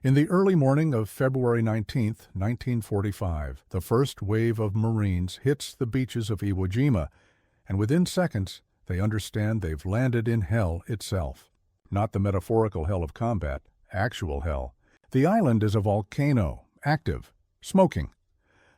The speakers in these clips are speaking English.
In the early morning of February 19th, 1945, the first wave of Marines hits the beaches of Iwo Jima, and within seconds, they understand they've landed in hell itself. Not the metaphorical hell of combat, actual hell. The island is a volcano, active, smoking.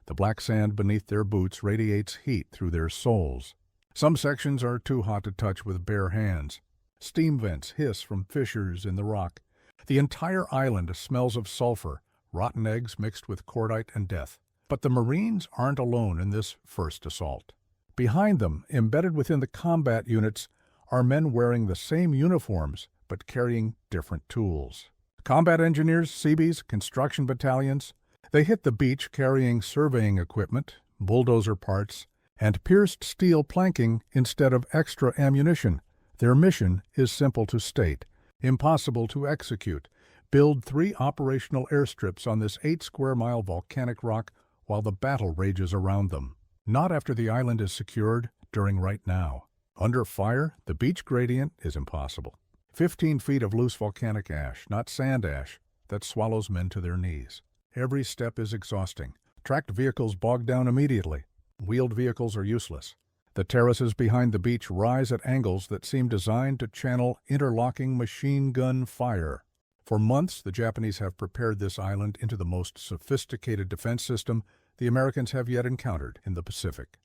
The black sand beneath their boots radiates heat through their souls. Some sections are too hot to touch with bare hands. Steam vents hiss from fissures in the rock. The entire island smells of sulfur, rotten eggs mixed with cordite and death. But the Marines aren't alone in this first assault. Behind them, embedded within the combat units, are men wearing the same uniforms but carrying different tools. Combat engineers, Seabees, construction battalions. They hit the beach carrying surveying equipment, bulldozer parts, and pierced steel planking instead of extra ammunition. Their mission is simple to state, impossible to execute: build 3 operational airstrips on this 8-square-mile volcanic rock while the battle rages around them. Not after the island is secured, during right now. Under fire, the beach gradient is impossible. 15 feet of loose volcanic ash, not sand ash, that swallows men to their knees. Every step is exhausting. Tracked vehicles bog down immediately. Wheeled vehicles are useless. The terraces behind the beach rise at angles that seem designed to channel interlocking machine gun fire. For months, the Japanese have prepared this island into the most sophisticated defense system the Americans have yet encountered in the Pacific.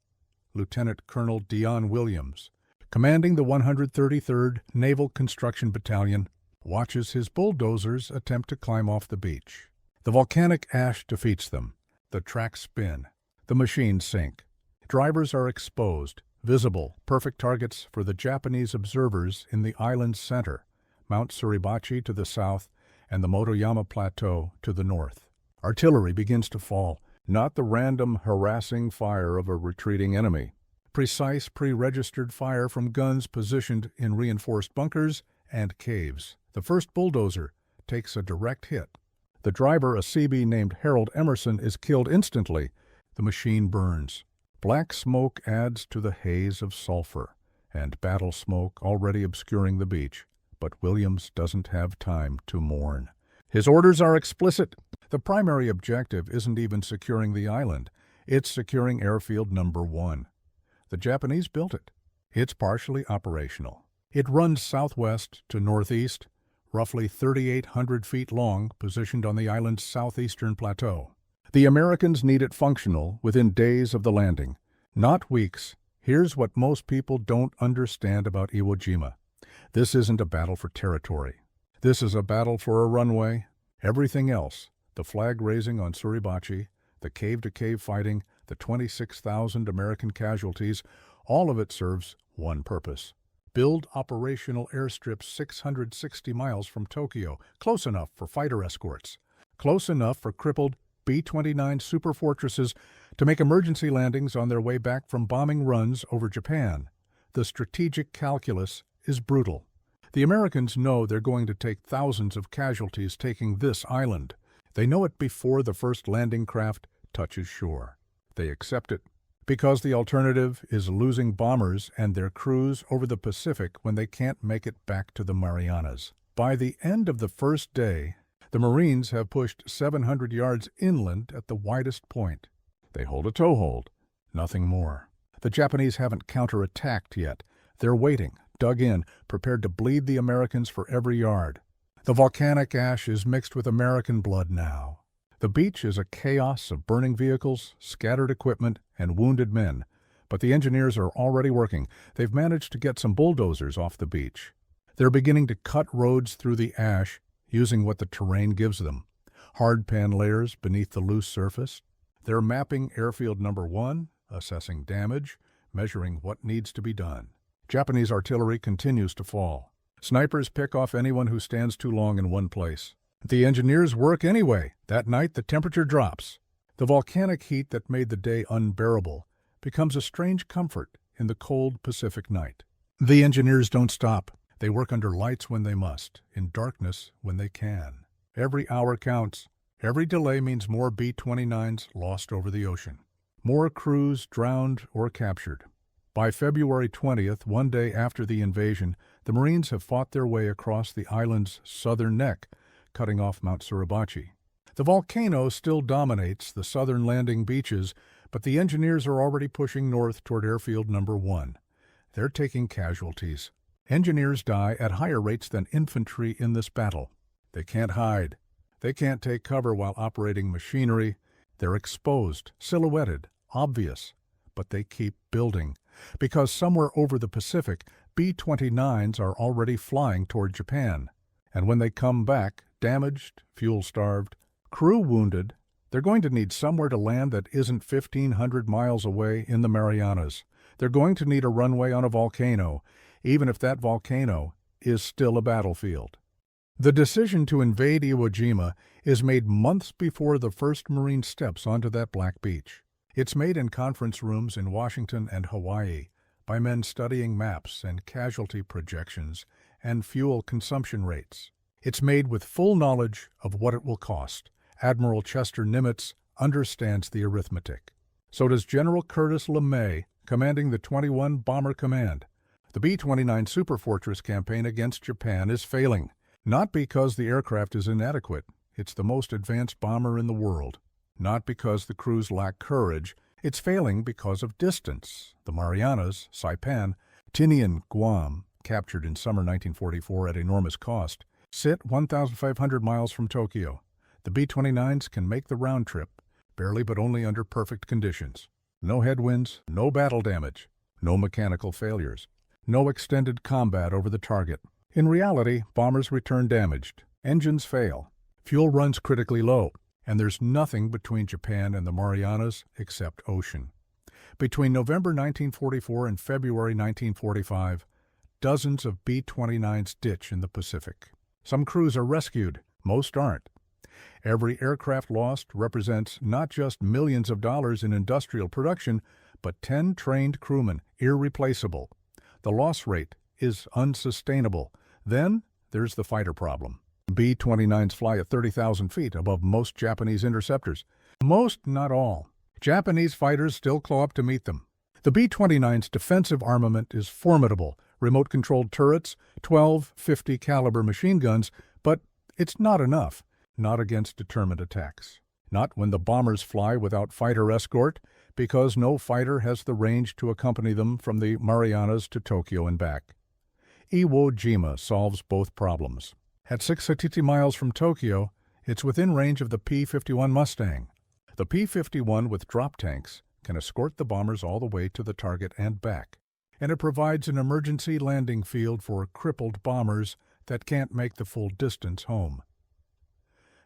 Lieutenant Colonel Dion Williams, commanding the 133rd Naval Construction Battalion, watches his bulldozers attempt to climb off the beach. The volcanic ash defeats them. The tracks spin. The machines sink. Drivers are exposed, visible, perfect targets for the Japanese observers in the island's center, Mount Suribachi to the south and the Motoyama Plateau to the north. Artillery begins to fall, not the random harassing fire of a retreating enemy. Precise, pre-registered fire from guns positioned in reinforced bunkers and caves. The first bulldozer takes a direct hit. The driver, a Seabee named Harold Emerson, is killed instantly. The machine burns. Black smoke adds to the haze of sulfur, and battle smoke already obscuring the beach. But Williams doesn't have time to mourn. His orders are explicit. The primary objective isn't even securing the island. It's securing Airfield number 1. The Japanese built it. It's partially operational. It runs southwest to northeast, roughly 3,800 feet long, positioned on the island's southeastern plateau. The Americans need it functional within days of the landing, not weeks. Here's what most people don't understand about Iwo Jima. This isn't a battle for territory. This is a battle for a runway. Everything else, the flag raising on Suribachi, the cave-to-cave fighting, the 26,000 American casualties, all of it serves one purpose: build operational airstrips 660 miles from Tokyo, close enough for fighter escorts, close enough for crippled B-29 superfortresses to make emergency landings on their way back from bombing runs over Japan. The strategic calculus is brutal. The Americans know they're going to take thousands of casualties taking this island. They know it before the first landing craft touches shore. They accept it because the alternative is losing bombers and their crews over the Pacific when they can't make it back to the Marianas. By the end of the first day, the Marines have pushed 700 yards inland at the widest point. They hold a toehold, nothing more. The Japanese haven't counterattacked yet. They're waiting, dug in, prepared to bleed the Americans for every yard. The volcanic ash is mixed with American blood now. The beach is a chaos of burning vehicles, scattered equipment, and wounded men. But the engineers are already working. They've managed to get some bulldozers off the beach. They're beginning to cut roads through the ash, using what the terrain gives them. Hardpan layers beneath the loose surface. They're mapping Airfield number 1, assessing damage, measuring what needs to be done. Japanese artillery continues to fall. Snipers pick off anyone who stands too long in one place. The engineers work anyway. That night, the temperature drops. The volcanic heat that made the day unbearable becomes a strange comfort in the cold Pacific night. The engineers don't stop. They work under lights when they must, in darkness when they can. Every hour counts. Every delay means more B-29s lost over the ocean. More crews drowned or captured. By February 20th, one day after the invasion, the Marines have fought their way across the island's southern neck, cutting off Mount Suribachi. The volcano still dominates the southern landing beaches, but the engineers are already pushing north toward Airfield number 1. They're taking casualties. Engineers die at higher rates than infantry in this battle. They can't hide. They can't take cover while operating machinery. They're exposed, silhouetted, obvious. But they keep building, because somewhere over the Pacific, B-29s are already flying toward Japan. And when they come back, damaged, fuel-starved, crew wounded, they're going to need somewhere to land that isn't 1,500 miles away in the Marianas. They're going to need a runway on a volcano, even if that volcano is still a battlefield. The decision to invade Iwo Jima is made months before the first Marine steps onto that black beach. It's made in conference rooms in Washington and Hawaii by men studying maps and casualty projections and fuel consumption rates. It's made with full knowledge of what it will cost. Admiral Chester Nimitz understands the arithmetic. So does General Curtis LeMay, commanding the 21 Bomber Command. The B-29 Superfortress campaign against Japan is failing, not because the aircraft is inadequate. It's the most advanced bomber in the world. Not because the crews lack courage. It's failing because of distance. The Marianas, Saipan, Tinian, Guam, captured in summer 1944 at enormous cost, sit 1,500 miles from Tokyo. The B-29s can make the round trip, barely but only under perfect conditions. No headwinds, no battle damage, no mechanical failures, no extended combat over the target. In reality, bombers return damaged, engines fail, fuel runs critically low, and there's nothing between Japan and the Marianas except ocean. Between November 1944 and February 1945, dozens of B-29s ditch in the Pacific. Some crews are rescued, most aren't. Every aircraft lost represents not just millions of dollars in industrial production, but 10 trained crewmen, irreplaceable. The loss rate is unsustainable. Then there's the fighter problem. B-29s fly at 30,000 feet above most Japanese interceptors. Most, not all. Japanese fighters still claw up to meet them. The B-29's defensive armament is formidable. Remote-controlled turrets, 12 50 caliber machine guns, but it's not enough. Not against determined attacks. Not when the bombers fly without fighter escort, because no fighter has the range to accompany them from the Marianas to Tokyo and back. Iwo Jima solves both problems. At 680 miles from Tokyo, it's within range of the P-51 Mustang. The P-51 with drop tanks can escort the bombers all the way to the target and back, and it provides an emergency landing field for crippled bombers that can't make the full distance home.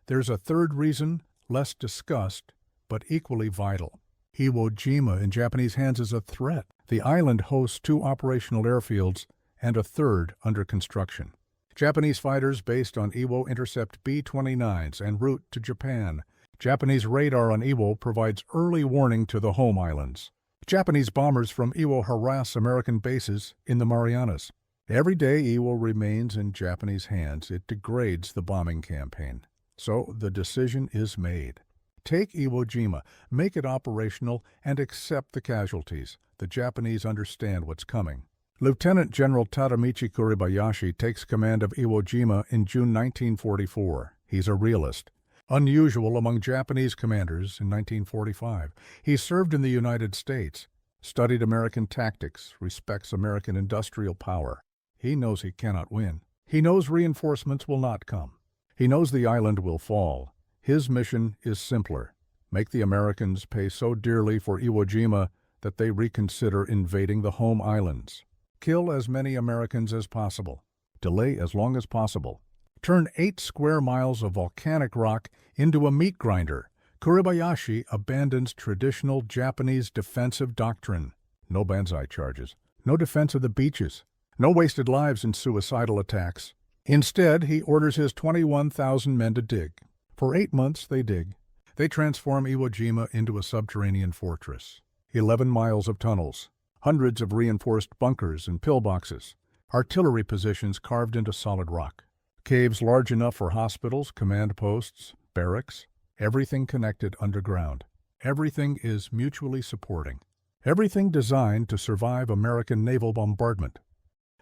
There's a third reason, less discussed, but equally vital. Iwo Jima in Japanese hands is a threat. The island hosts 2 operational airfields and a third under construction. Japanese fighters based on Iwo intercept B-29s en route to Japan. Japanese radar on Iwo provides early warning to the home islands. Japanese bombers from Iwo harass American bases in the Marianas. Every day Iwo remains in Japanese hands, it degrades the bombing campaign. So the decision is made. Take Iwo Jima, make it operational, and accept the casualties. The Japanese understand what's coming. Lieutenant General Tadamichi Kuribayashi takes command of Iwo Jima in June 1944. He's a realist. Unusual among Japanese commanders in 1945. He served in the United States, studied American tactics, respects American industrial power. He knows he cannot win. He knows reinforcements will not come. He knows the island will fall. His mission is simpler. Make the Americans pay so dearly for Iwo Jima that they reconsider invading the home islands. Kill as many Americans as possible. Delay as long as possible. Turn 8 square miles of volcanic rock into a meat grinder. Kuribayashi abandons traditional Japanese defensive doctrine. No banzai charges. No defense of the beaches. No wasted lives in suicidal attacks. Instead, he orders his 21,000 men to dig. For 8 months, they dig. They transform Iwo Jima into a subterranean fortress. 11 miles of tunnels, hundreds of reinforced bunkers and pillboxes, artillery positions carved into solid rock, caves large enough for hospitals, command posts, barracks, everything connected underground. Everything is mutually supporting. Everything designed to survive American naval bombardment.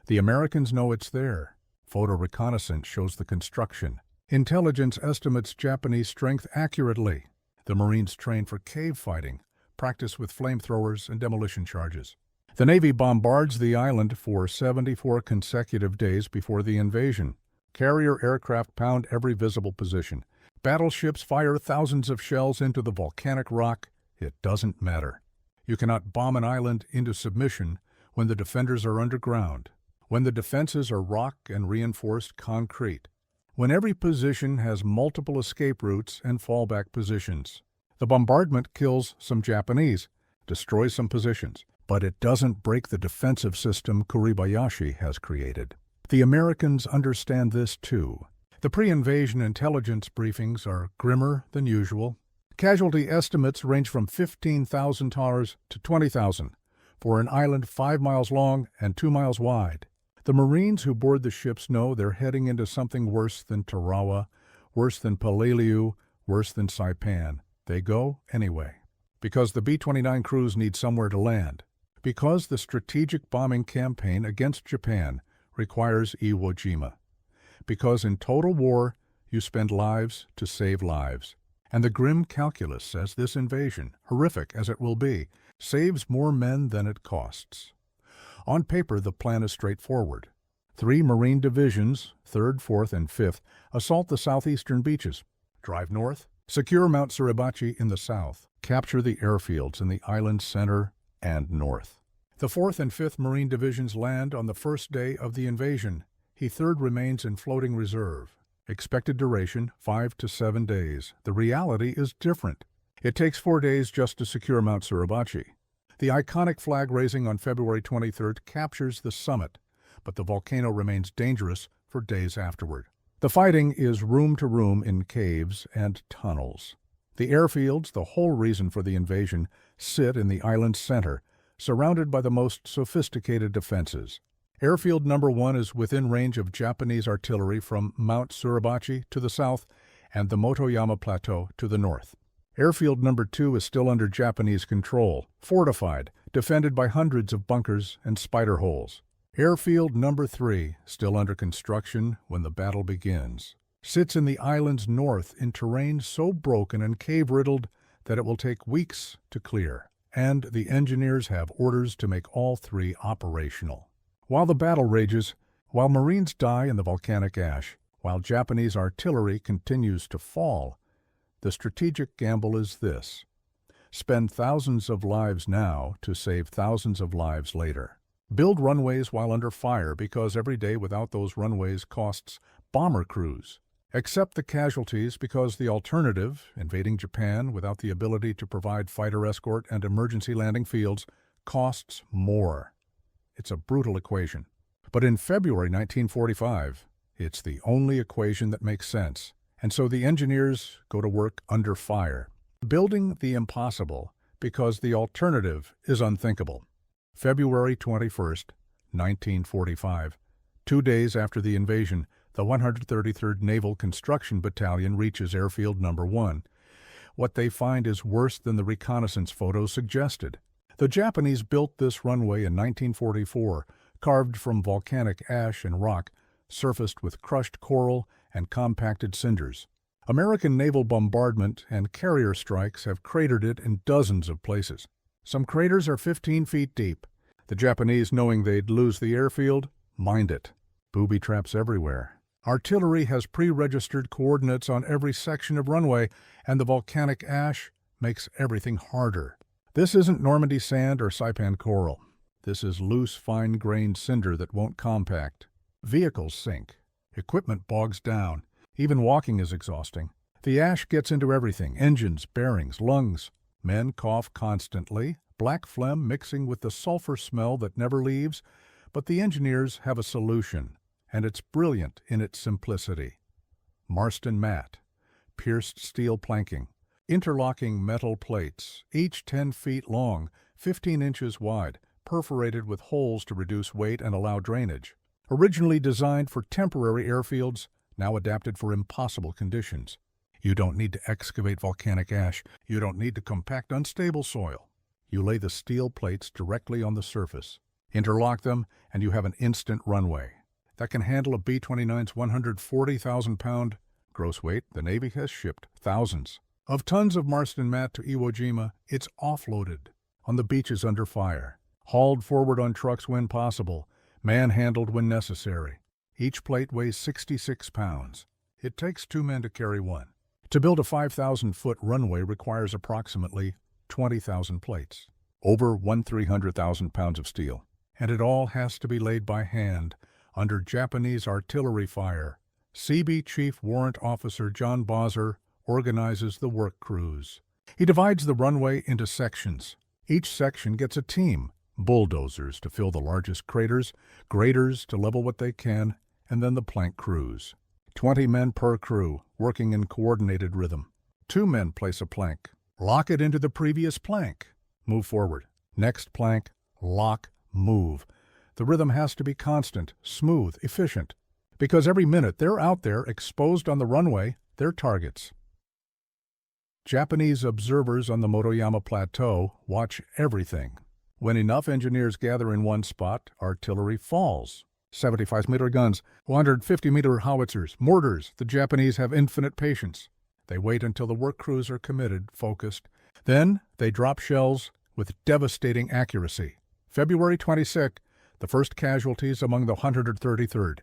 The Americans know it's there. Photo reconnaissance shows the construction. Intelligence estimates Japanese strength accurately. The Marines train for cave fighting, practice with flamethrowers and demolition charges. The Navy bombards the island for 74 consecutive days before the invasion. Carrier aircraft pound every visible position. Battleships fire thousands of shells into the volcanic rock. It doesn't matter. You cannot bomb an island into submission when the defenders are underground, when the defenses are rock and reinforced concrete, when every position has multiple escape routes and fallback positions. The bombardment kills some Japanese, destroys some positions, but it doesn't break the defensive system Kuribayashi has created. The Americans understand this too. The pre-invasion intelligence briefings are grimmer than usual. Casualty estimates range from 15,000 to 20,000 for an island 5 miles long and 2 miles wide. The Marines who board the ships know they're heading into something worse than Tarawa, worse than Peleliu, worse than Saipan. They go anyway. Because the B-29 crews need somewhere to land. Because the strategic bombing campaign against Japan requires Iwo Jima. Because in total war, you spend lives to save lives. And the grim calculus says this invasion, horrific as it will be, saves more men than it costs. On paper, the plan is straightforward. 3 Marine divisions, 3rd, 4th, and 5th, assault the southeastern beaches. Drive north, secure Mount Suribachi in the south, capture the airfields in the island's center and north. The 4th and 5th Marine divisions land on the first day of the invasion. The 3rd remains in floating reserve. Expected duration, 5 to 7 days. The reality is different. It takes 4 days just to secure Mount Suribachi. The iconic flag raising on February 23rd captures the summit, but the volcano remains dangerous for days afterward. The fighting is room to room in caves and tunnels. The airfields, the whole reason for the invasion, sit in the island's center, surrounded by the most sophisticated defenses. Airfield number 1 is within range of Japanese artillery from Mount Suribachi to the south and the Motoyama Plateau to the north. Airfield number 2 is still under Japanese control, fortified, defended by hundreds of bunkers and spider holes. Airfield number 3, still under construction when the battle begins, sits in the island's north in terrain so broken and cave-riddled that it will take weeks to clear, and the engineers have orders to make all 3 operational. While the battle rages, while Marines die in the volcanic ash, while Japanese artillery continues to fall, the strategic gamble is this: spend thousands of lives now to save thousands of lives later. Build runways while under fire because every day without those runways costs bomber crews. Accept the casualties because the alternative, invading Japan without the ability to provide fighter escort and emergency landing fields, costs more. It's a brutal equation. But in February 1945, it's the only equation that makes sense. And so the engineers go to work under fire, building the impossible because the alternative is unthinkable. February 21st, 1945, 2 days after the invasion, the 133rd Naval Construction Battalion reaches Airfield number 1. What they find is worse than the reconnaissance photos suggested. The Japanese built this runway in 1944, carved from volcanic ash and rock, surfaced with crushed coral and compacted cinders. American naval bombardment and carrier strikes have cratered it in dozens of places. Some craters are 15 feet deep. The Japanese, knowing they'd lose the airfield, mined it. Booby traps everywhere. Artillery has pre-registered coordinates on every section of runway, and the volcanic ash makes everything harder. This isn't Normandy sand or Saipan coral. This is loose, fine-grained cinder that won't compact. Vehicles sink. Equipment bogs down. Even walking is exhausting. The ash gets into everything: engines, bearings, lungs. Men cough constantly, black phlegm mixing with the sulfur smell that never leaves, but the engineers have a solution, and it's brilliant in its simplicity. Marston mat, pierced steel planking, interlocking metal plates, each 10 feet long, 15 inches wide, perforated with holes to reduce weight and allow drainage. Originally designed for temporary airfields, now adapted for impossible conditions. You don't need to excavate volcanic ash. You don't need to compact unstable soil. You lay the steel plates directly on the surface, interlock them, and you have an instant runway that can handle a B-29's 140,000-pound gross weight, the Navy has shipped thousands of tons of Marston mat to Iwo Jima. It's offloaded on the beaches under fire, hauled forward on trucks when possible, manhandled when necessary. Each plate weighs 66 pounds. It takes 2 men to carry one. To build a 5,000-foot runway requires approximately 20,000 plates, over 300,000 pounds of steel. And it all has to be laid by hand, under Japanese artillery fire. Seabees Chief Warrant Officer John Bowser organizes the work crews. He divides the runway into sections. Each section gets a team: bulldozers to fill the largest craters, graders to level what they can, and then the plank crews. 20 men per crew, working in coordinated rhythm. 2 men place a plank, lock it into the previous plank, move forward. Next plank, lock, move. The rhythm has to be constant, smooth, efficient, because every minute they're out there exposed on the runway, they're targets. Japanese observers on the Motoyama Plateau watch everything. When enough engineers gather in one spot, artillery falls. 75-meter guns, 150-meter howitzers, mortars. The Japanese have infinite patience. They wait until the work crews are committed, focused. Then they drop shells with devastating accuracy. February 26, the first casualties among the 133rd.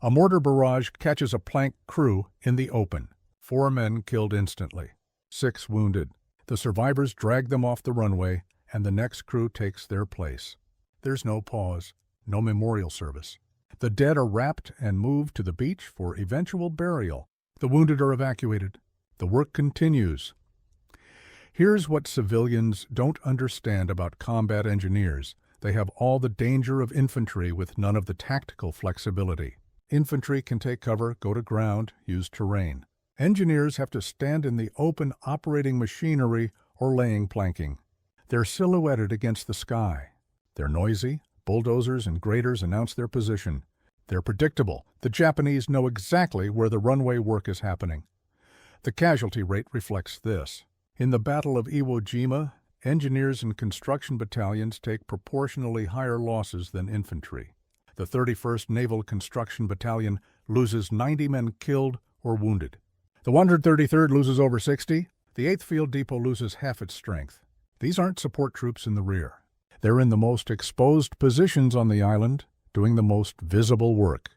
A mortar barrage catches a plank crew in the open. 4 men killed instantly, 6 wounded. The survivors drag them off the runway, and the next crew takes their place. There's no pause, no memorial service. The dead are wrapped and moved to the beach for eventual burial. The wounded are evacuated. The work continues. Here's what civilians don't understand about combat engineers. They have all the danger of infantry with none of the tactical flexibility. Infantry can take cover, go to ground, use terrain. Engineers have to stand in the open operating machinery or laying planking. They're silhouetted against the sky. They're noisy. Bulldozers and graders announce their position. They're predictable. The Japanese know exactly where the runway work is happening. The casualty rate reflects this. In the Battle of Iwo Jima, engineers and construction battalions take proportionally higher losses than infantry. The 31st Naval Construction Battalion loses 90 men killed or wounded. The 133rd loses over 60. The 8th Field Depot loses half its strength. These aren't support troops in the rear. They're in the most exposed positions on the island, doing the most visible work.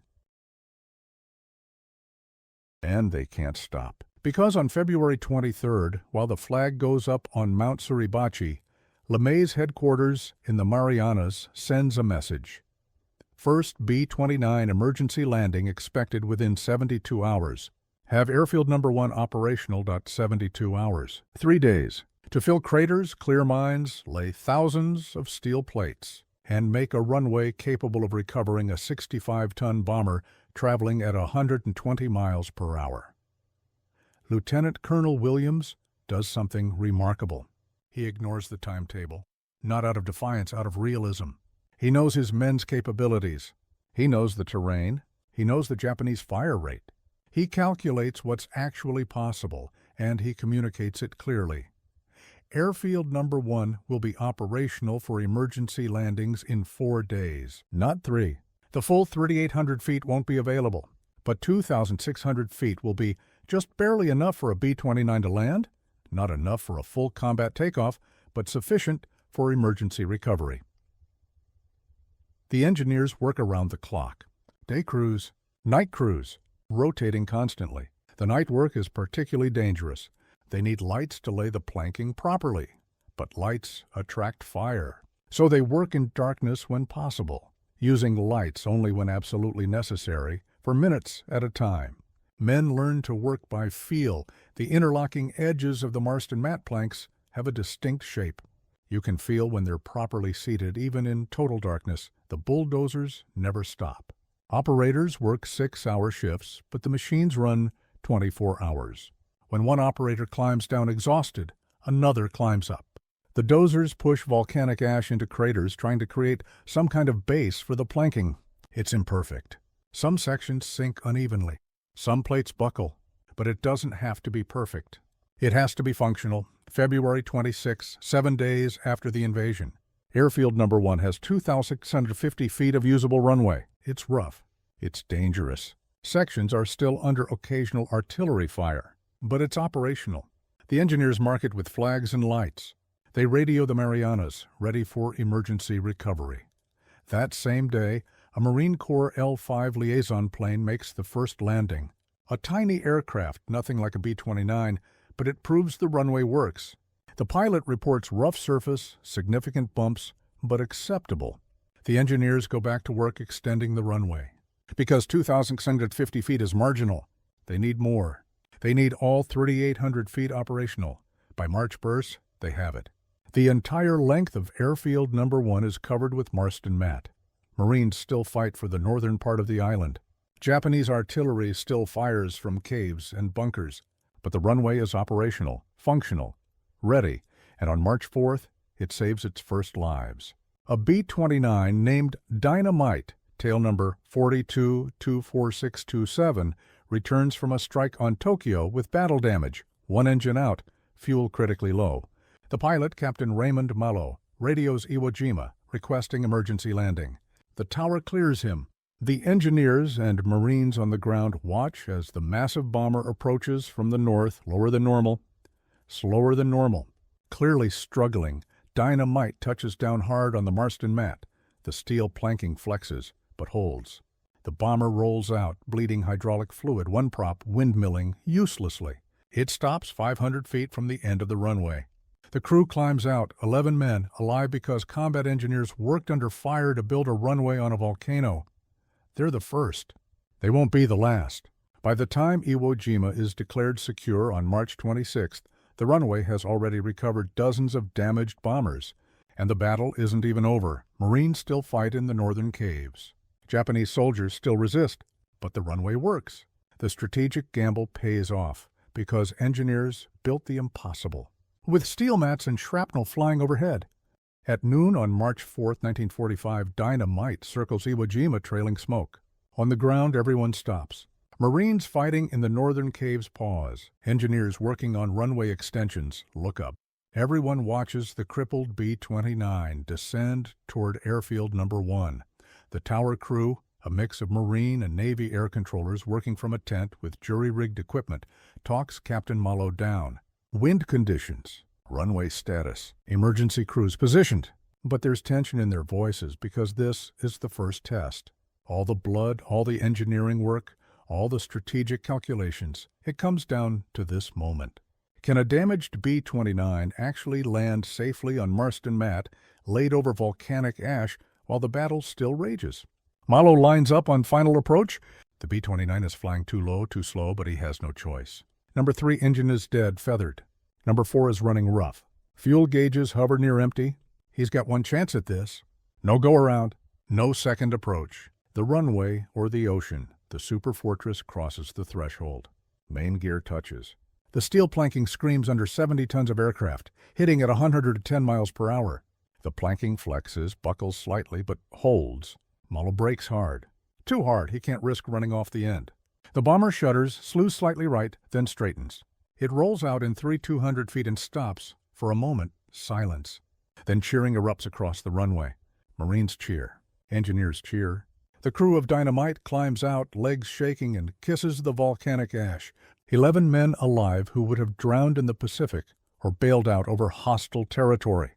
And they can't stop. Because on February 23rd, while the flag goes up on Mount Suribachi, LeMay's headquarters in the Marianas sends a message. First B-29 emergency landing expected within 72 hours. Have Airfield No. 1 operational. 72 hours. 3 days. To fill craters, clear mines, lay thousands of steel plates, and make a runway capable of recovering a 65-ton bomber traveling at 120 miles per hour. Lieutenant Colonel Williams does something remarkable. He ignores the timetable, not out of defiance, out of realism. He knows his men's capabilities. He knows the terrain. He knows the Japanese fire rate. He calculates what's actually possible, and he communicates it clearly. Airfield No. 1 will be operational for emergency landings in 4 days, not 3. The full 3,800 feet won't be available, but 2,600 feet will be just barely enough for a B-29 to land, not enough for a full combat takeoff, but sufficient for emergency recovery. The engineers work around the clock. Day crews, night crews, rotating constantly. The night work is particularly dangerous. They need lights to lay the planking properly, but lights attract fire. So they work in darkness when possible, using lights only when absolutely necessary, for minutes at a time. Men learn to work by feel. The interlocking edges of the Marston mat planks have a distinct shape. You can feel when they're properly seated, even in total darkness. The bulldozers never stop. Operators work 6-hour shifts, but the machines run 24 hours. When one operator climbs down exhausted, another climbs up. The dozers push volcanic ash into craters, trying to create some kind of base for the planking. It's imperfect. Some sections sink unevenly. Some plates buckle, but it doesn't have to be perfect. It has to be functional. February 26, 7 days after the invasion. Airfield No. 1 has 2,650 feet of usable runway. It's rough. It's dangerous. Sections are still under occasional artillery fire, but it's operational. The engineers mark it with flags and lights. They radio the Marianas, ready for emergency recovery. That same day, a Marine Corps L-5 liaison plane makes the first landing. A tiny aircraft, nothing like a B-29, but it proves the runway works. The pilot reports rough surface, significant bumps, but acceptable. The engineers go back to work extending the runway. Because 2,650 feet is marginal, they need more. They need all 3,800 feet operational. By March 1st, they have it. The entire length of Airfield No. 1 is covered with Marston mat. Marines still fight for the northern part of the island. Japanese artillery still fires from caves and bunkers, but the runway is operational, functional, ready, and on March 4th, it saves its first lives. A B-29 named Dynamite, tail number 42-24627, returns from a strike on Tokyo with battle damage, one engine out, fuel critically low. The pilot, Captain Raymond Malo, radios Iwo Jima, requesting emergency landing. The tower clears him. The engineers and Marines on the ground watch as the massive bomber approaches from the north, lower than normal, slower than normal. Clearly struggling, Dynamite touches down hard on the Marston mat. The steel planking flexes, but holds. The bomber rolls out, bleeding hydraulic fluid, one prop windmilling uselessly. It stops 500 feet from the end of the runway. The crew climbs out, 11 men, alive because combat engineers worked under fire to build a runway on a volcano. They're the first. They won't be the last. By the time Iwo Jima is declared secure on March 26th, the runway has already recovered dozens of damaged bombers. And the battle isn't even over. Marines still fight in the northern caves. Japanese soldiers still resist, but the runway works. The strategic gamble pays off because engineers built the impossible. With steel mats and shrapnel flying overhead. At noon on March 4, 1945, Dynamite circles Iwo Jima trailing smoke. On the ground, everyone stops. Marines fighting in the northern caves pause. Engineers working on runway extensions look up. Everyone watches the crippled B-29 descend toward Airfield No. 1. The tower crew, a mix of Marine and Navy air controllers working from a tent with jury-rigged equipment, talks Captain Malo down. Wind conditions, runway status, emergency crews positioned. But there's tension in their voices because this is the first test. All the blood, all the engineering work, all the strategic calculations, it comes down to this moment. Can a damaged B-29 actually land safely on Marston mat, laid over volcanic ash, while the battle still rages? Malo lines up on final approach. The B-29 is flying too low, too slow, but he has no choice. Number 3 engine is dead, feathered. Number 4 is running rough. Fuel gauges hover near empty. He's got one chance at this. No go around, no second approach. The runway or the ocean, the super fortress crosses the threshold. Main gear touches. The steel planking screams under 70 tons of aircraft, hitting at 110 miles per hour. The planking flexes, buckles slightly, but holds. Malo brakes hard. Too hard, he can't risk running off the end. The bomber shudders, slews slightly right, then straightens. It rolls out in 3,200 feet and stops. For a moment, silence. Then cheering erupts across the runway. Marines cheer. Engineers cheer. The crew of Dynamite climbs out, legs shaking, and kisses the volcanic ash. 11 men alive who would have drowned in the Pacific or bailed out over hostile territory.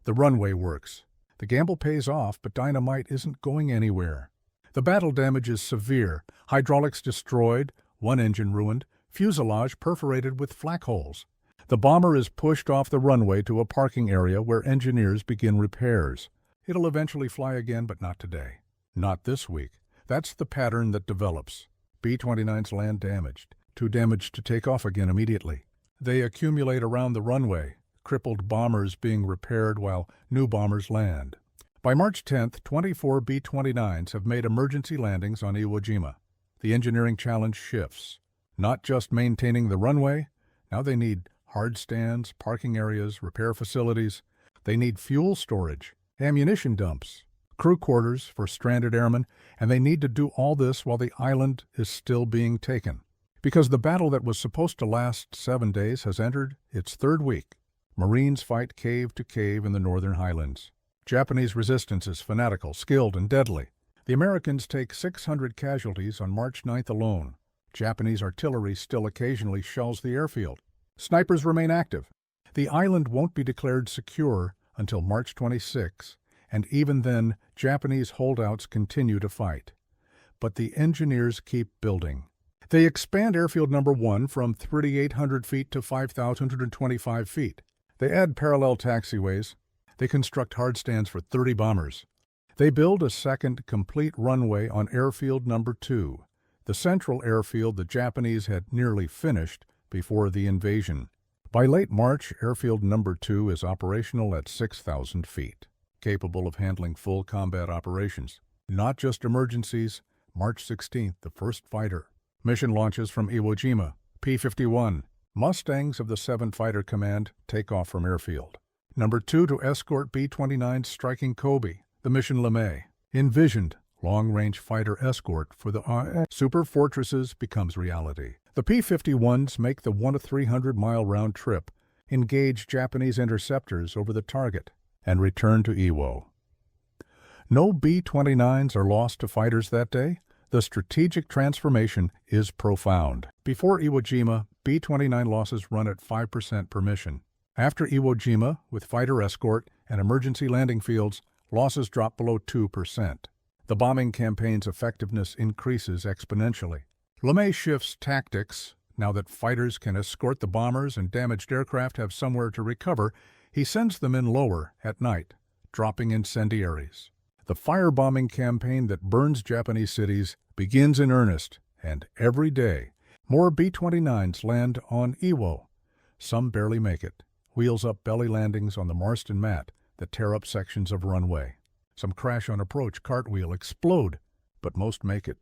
The runway works. The gamble pays off, but Dynamite isn't going anywhere. The battle damage is severe. Hydraulics destroyed, one engine ruined, fuselage perforated with flak holes. The bomber is pushed off the runway to a parking area where engineers begin repairs. It'll eventually fly again, but not today. Not this week. That's the pattern that develops. B-29s land damaged, too damaged to take off again immediately. They accumulate around the runway, crippled bombers being repaired while new bombers land. By March 10th, 24 B-29s have made emergency landings on Iwo Jima. The engineering challenge shifts. Not just maintaining the runway, now they need hard stands, parking areas, repair facilities. They need fuel storage, ammunition dumps, crew quarters for stranded airmen, and they need to do all this while the island is still being taken. Because the battle that was supposed to last 7 days has entered its third week. Marines fight cave to cave in the northern highlands. Japanese resistance is fanatical, skilled, and deadly. The Americans take 600 casualties on March 9th alone. Japanese artillery still occasionally shells the airfield. Snipers remain active. The island won't be declared secure until March 26, and even then, Japanese holdouts continue to fight. But the engineers keep building. They expand Airfield No. 1 from 3,800 feet to 5,225 feet. They add parallel taxiways. They construct hardstands for 30 bombers. They build a second complete runway on Airfield No. 2, the central airfield the Japanese had nearly finished before the invasion. By late March, Airfield No. 2 is operational at 6,000 feet, capable of handling full combat operations. Not just emergencies. March 16th, the first fighter. Mission launches from Iwo Jima. P-51. Mustangs of the 7th Fighter Command take off from Airfield. No. 2 to escort B-29s striking Kobe, the mission LeMay. Envisioned long-range fighter escort for the super fortresses becomes reality. The P-51s make the 1-300-mile round trip, engage Japanese interceptors over the target, and return to Iwo. No B-29s are lost to fighters that day. The strategic transformation is profound. Before Iwo Jima, B-29 losses run at 5% per mission. After Iwo Jima, with fighter escort and emergency landing fields, losses drop below 2%. The bombing campaign's effectiveness increases exponentially. LeMay shifts tactics. Now that fighters can escort the bombers and damaged aircraft have somewhere to recover, he sends them in lower at night, dropping incendiaries. The firebombing campaign that burns Japanese cities begins in earnest, and every day, more B-29s land on Iwo. Some barely make it. Wheels-up belly landings on the Marston Mat that tear up sections of runway. Some crash on approach, cartwheel, explode, but most make it.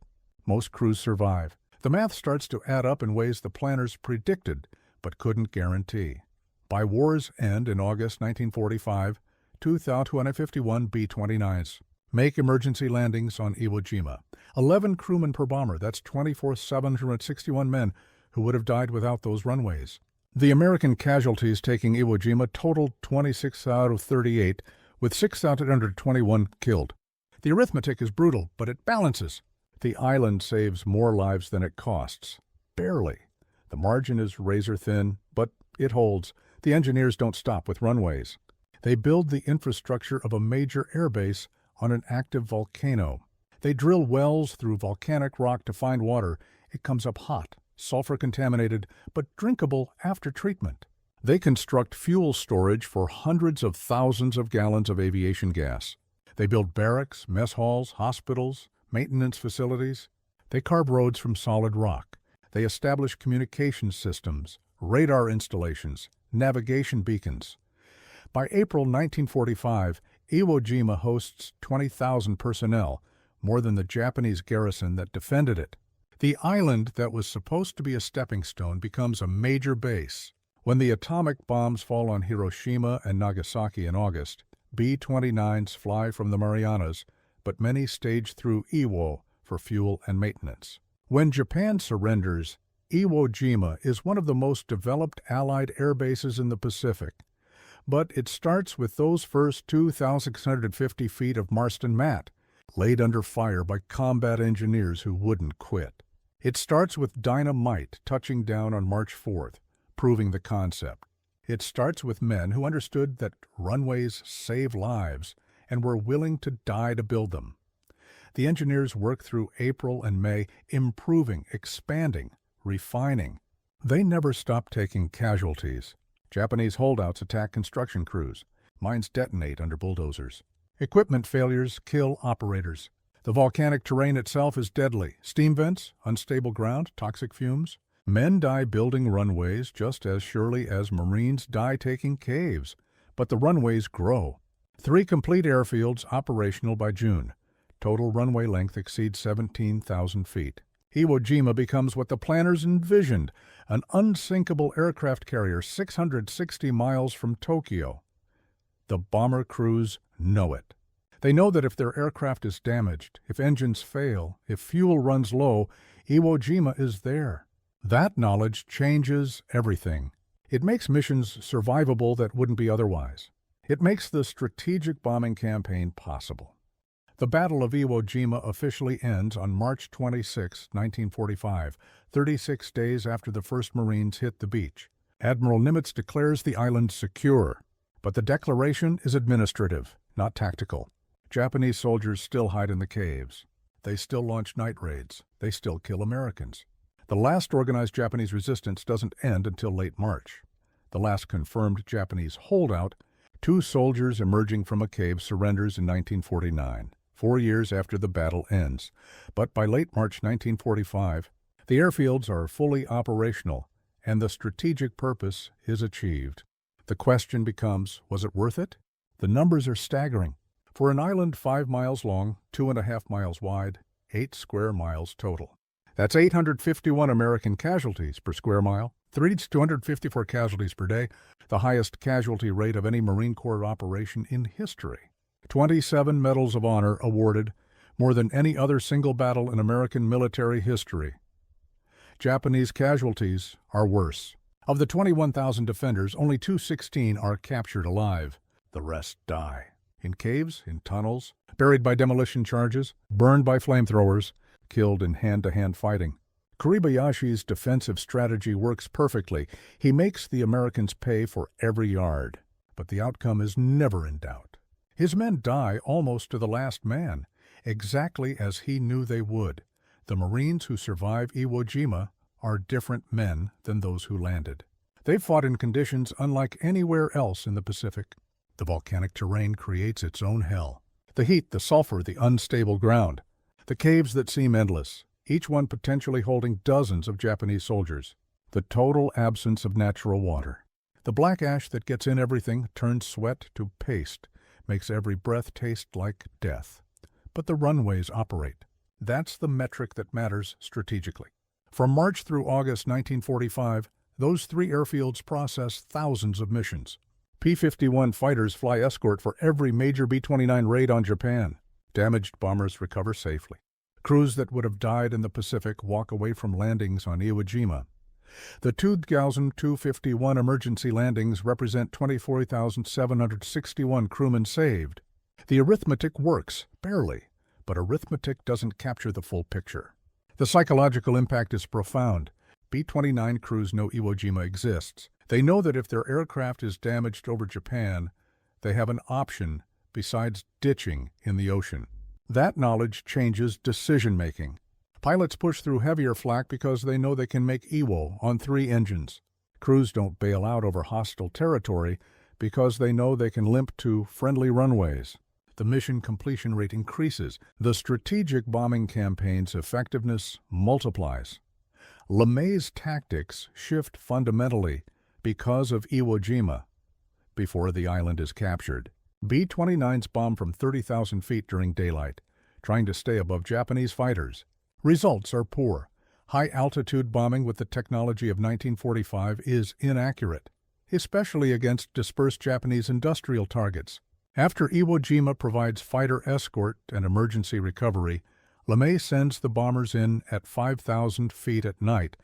Most crews survive. The math starts to add up in ways the planners predicted, but couldn't guarantee. By war's end in August 1945, 2,251 B-29s make emergency landings on Iwo Jima. 11 crewmen per bomber, that's 24,761 men who would have died without those runways. The American casualties taking Iwo Jima totaled 26 out of 38, with 6,121 killed. The arithmetic is brutal, but it balances. The island saves more lives than it costs. Barely. The margin is razor-thin, but it holds. The engineers don't stop with runways. They build the infrastructure of a major airbase on an active volcano. They drill wells through volcanic rock to find water. It comes up hot, sulfur-contaminated, but drinkable after treatment. They construct fuel storage for hundreds of thousands of gallons of aviation gas. They build barracks, mess halls, hospitals, maintenance facilities. They carve roads from solid rock. They establish communication systems, radar installations, navigation beacons. By April 1945, Iwo Jima hosts 20,000 personnel, more than the Japanese garrison that defended it. The island that was supposed to be a stepping stone becomes a major base. When the atomic bombs fall on Hiroshima and Nagasaki in August, B-29s fly from the Marianas, but many stage through Iwo for fuel and maintenance. When Japan surrenders, Iwo Jima is one of the most developed Allied air bases in the Pacific. But it starts with those first 2,650 feet of Marston Mat, laid under fire by combat engineers who wouldn't quit. It starts with dynamite touching down on March 4th, proving the concept. It starts with men who understood that runways save lives and were willing to die to build them. The engineers work through April and May, improving, expanding, refining. They never stop taking casualties. Japanese holdouts attack construction crews. Mines detonate under bulldozers. Equipment failures kill operators. The volcanic terrain itself is deadly. Steam vents, unstable ground, toxic fumes. Men die building runways just as surely as Marines die taking caves. But the runways grow. 3 complete airfields operational by June. Total runway length exceeds 17,000 feet. Iwo Jima becomes what the planners envisioned, an unsinkable aircraft carrier 660 miles from Tokyo. The bomber crews know it. They know that if their aircraft is damaged, if engines fail, if fuel runs low, Iwo Jima is there. That knowledge changes everything. It makes missions survivable that wouldn't be otherwise. It makes the strategic bombing campaign possible. The Battle of Iwo Jima officially ends on March 26, 1945, 36 days after the first Marines hit the beach. Admiral Nimitz declares the island secure, but the declaration is administrative, not tactical. Japanese soldiers still hide in the caves. They still launch night raids. They still kill Americans. The last organized Japanese resistance doesn't end until late March. The last confirmed Japanese holdout, 2 soldiers emerging from a cave, surrenders in 1949, 4 years after the battle ends. But by late March 1945, the airfields are fully operational, and the strategic purpose is achieved. The question becomes, was it worth it? The numbers are staggering. For an island 5 miles long, 2.5 miles wide, 8 square miles total. That's 851 American casualties per square mile, 254 casualties per day, the highest casualty rate of any Marine Corps operation in history. 27 Medals of Honor awarded, more than any other single battle in American military history. Japanese casualties are worse. Of the 21,000 defenders, only 216 are captured alive. The rest die. In caves, in tunnels, buried by demolition charges, burned by flamethrowers, killed in hand-to-hand fighting. Kuribayashi's defensive strategy works perfectly. He makes the Americans pay for every yard. But the outcome is never in doubt. His men die almost to the last man, exactly as he knew they would. The Marines who survive Iwo Jima are different men than those who landed. They fought in conditions unlike anywhere else in the Pacific. The volcanic terrain creates its own hell. The heat, the sulfur, the unstable ground. The caves that seem endless, each one potentially holding dozens of Japanese soldiers. The total absence of natural water. The black ash that gets in everything, turns sweat to paste, makes every breath taste like death. But the runways operate. That's the metric that matters strategically. From March through August 1945, those 3 airfields process thousands of missions. P-51 fighters fly escort for every major B-29 raid on Japan. Damaged bombers recover safely. Crews that would have died in the Pacific walk away from landings on Iwo Jima. The 2,251 emergency landings represent 24,761 crewmen saved. The arithmetic works, barely, but arithmetic doesn't capture the full picture. The psychological impact is profound. B-29 crews know Iwo Jima exists. They know that if their aircraft is damaged over Japan, they have an option besides ditching in the ocean. That knowledge changes decision-making. Pilots push through heavier flak because they know they can make Iwo on 3 engines. Crews don't bail out over hostile territory because they know they can limp to friendly runways. The mission completion rate increases. The strategic bombing campaign's effectiveness multiplies. LeMay's tactics shift fundamentally because of Iwo Jima. Before the island is captured, B-29s bomb from 30,000 feet during daylight, trying to stay above Japanese fighters. Results are poor. High-altitude bombing with the technology of 1945 is inaccurate, especially against dispersed Japanese industrial targets. After Iwo Jima provides fighter escort and emergency recovery, LeMay sends the bombers in at 5,000 feet at night,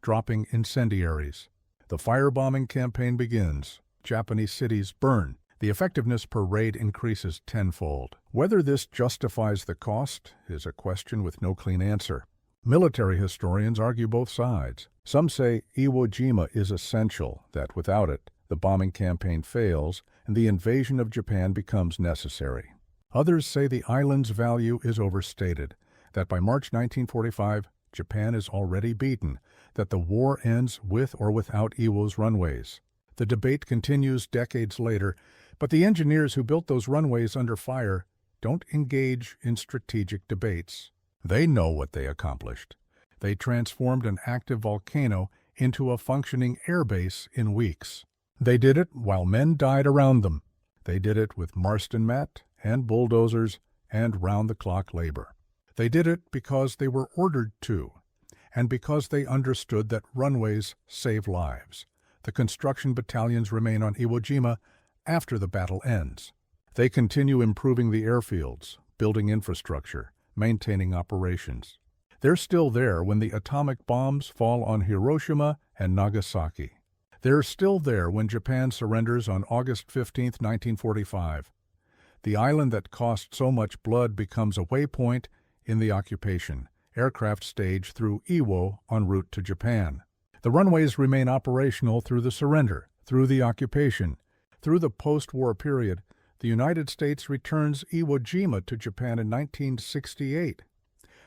dropping incendiaries. The firebombing campaign begins. Japanese cities burn. The effectiveness per raid increases tenfold. Whether this justifies the cost is a question with no clean answer. Military historians argue both sides. Some say Iwo Jima is essential, that without it, the bombing campaign fails and the invasion of Japan becomes necessary. Others say the island's value is overstated, that by March 1945, Japan is already beaten, that the war ends with or without Iwo's runways. The debate continues decades later, but the engineers who built those runways under fire don't engage in strategic debates. They know what they accomplished. They transformed an active volcano into a functioning airbase in weeks. They did it while men died around them. They did it with Marston mat and bulldozers and round-the-clock labor. They did it because they were ordered to, and because they understood that runways save lives. The construction battalions remain on Iwo Jima after the battle ends. They continue improving the airfields, building infrastructure, maintaining operations. They're still there when the atomic bombs fall on Hiroshima and Nagasaki. They're still there when Japan surrenders on August 15, 1945. The island that cost so much blood becomes a waypoint in the occupation. Aircraft stage through Iwo en route to Japan. The runways remain operational through the surrender, through the occupation. Through the post-war period, the United States returns Iwo Jima to Japan in 1968.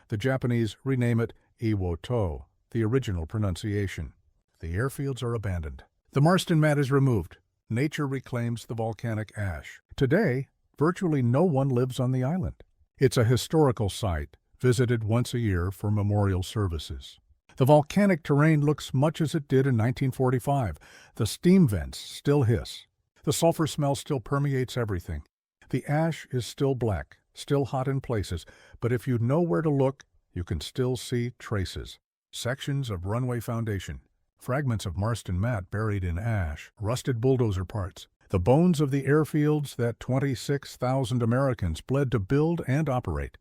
The Japanese rename it Iwo To, the original pronunciation. The airfields are abandoned. The Marston mat is removed. Nature reclaims the volcanic ash. Today, virtually no one lives on the island. It's a historical site, visited once a year for memorial services. The volcanic terrain looks much as it did in 1945. The steam vents still hiss. The sulfur smell still permeates everything. The ash is still black, still hot in places, but if you know where to look, you can still see traces. Sections of runway foundation, fragments of Marston mat buried in ash, rusted bulldozer parts, the bones of the airfields that 26,000 Americans bled to build and operate.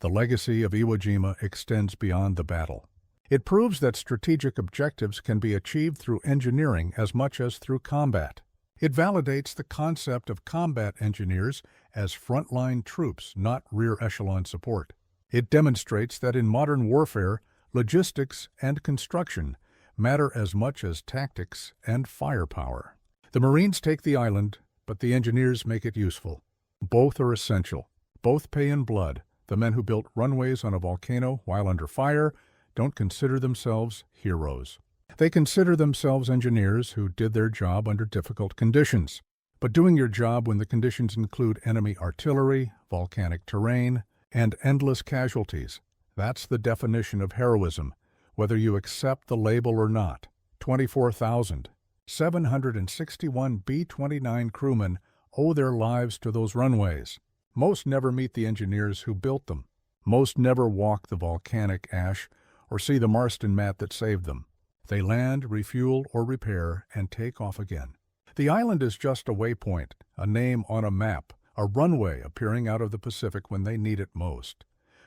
The legacy of Iwo Jima extends beyond the battle. It proves that strategic objectives can be achieved through engineering as much as through combat. It validates the concept of combat engineers as frontline troops, not rear echelon support. It demonstrates that in modern warfare, logistics and construction matter as much as tactics and firepower. The Marines take the island, but the engineers make it useful. Both are essential. Both pay in blood. The men who built runways on a volcano while under fire don't consider themselves heroes. They consider themselves engineers who did their job under difficult conditions. But doing your job when the conditions include enemy artillery, volcanic terrain, and endless casualties, that's the definition of heroism, whether you accept the label or not. 24,761 B-29 crewmen owe their lives to those runways. Most never meet the engineers who built them. Most never walk the volcanic ash or see the Marston mat that saved them. They land, refuel, or repair, and take off again. The island is just a waypoint, a name on a map, a runway appearing out of the Pacific when they need it most.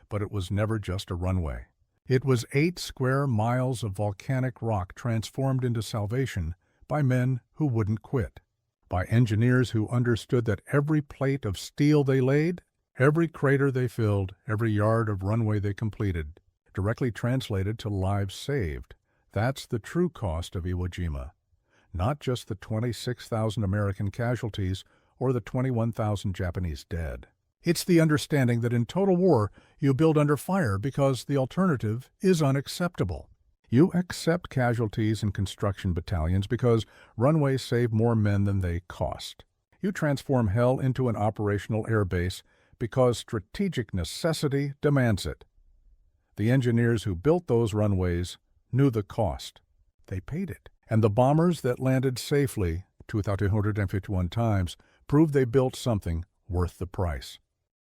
But it was never just a runway. It was 8 square miles of volcanic rock transformed into salvation by men who wouldn't quit, by engineers who understood that every plate of steel they laid, every crater they filled, every yard of runway they completed, directly translated to lives saved. That's the true cost of Iwo Jima, not just the 26,000 American casualties or the 21,000 Japanese dead. It's the understanding that in total war, you build under fire because the alternative is unacceptable. You accept casualties in construction battalions because runways save more men than they cost. You transform hell into an operational airbase because strategic necessity demands it. The engineers who built those runways knew the cost. They paid it. And the bombers that landed safely 2,251 times proved they built something worth the price.